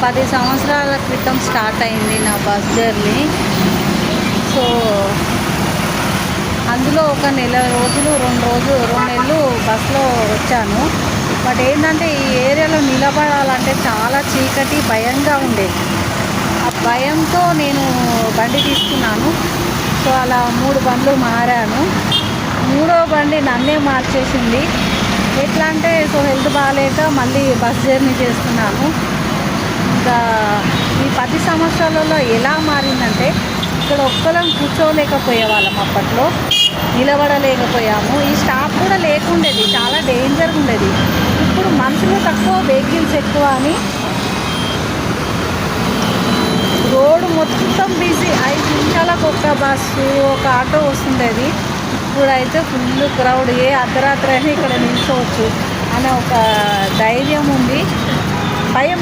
10 సంవత్సరాల క్రితం స్టార్ట్ అయింది నా బస్ జర్నీ. సో అందులో ఒక నెల రోజులు 2 నెలలు బస్సులో వచ్చాను. బట్ ఏంటంటే ఈ ఏరియాలో నిలబడాలంటే చాలా చీకటి భయంగా ఉండేది. ఆ భయంతో నేను బండి తీసుకున్నాను. సో అలా 3 బండ్లు మారాను. 3వ బండి నన్నే మార్చేసింది. ఎట్లా అంటే సో హెల్త్ బాగాలేక మళ్ళీ బస్ జర్నీ చేస్తున్నాను. ఇంకా ఈ 10 సంవత్సరాలలో ఎలా మారిందంటే ఇక్కడ ఒక్కరం కూర్చోలేకపోయే వాళ్ళం, అప్పట్లో నిలబడలేకపోయాము. ఈ స్టాప్ కూడా లేకుండేది, చాలా డేంజర్గా ఉండేది. ఇప్పుడు మనుషులు తక్కువ వెహికల్స్ ఎక్కువ అని రోడ్డు మొత్తం బిజీ. 5 నిమిషాలకు ఒక బస్సు ఒక ఆటో వస్తుండేది. ఇప్పుడైతే ఫుల్ క్రౌడ్. ఏ అర్ధరాత్రి అయినా ఇక్కడ నిల్చోవచ్చు అనే ఒక ధైర్యం ఉంది. భయం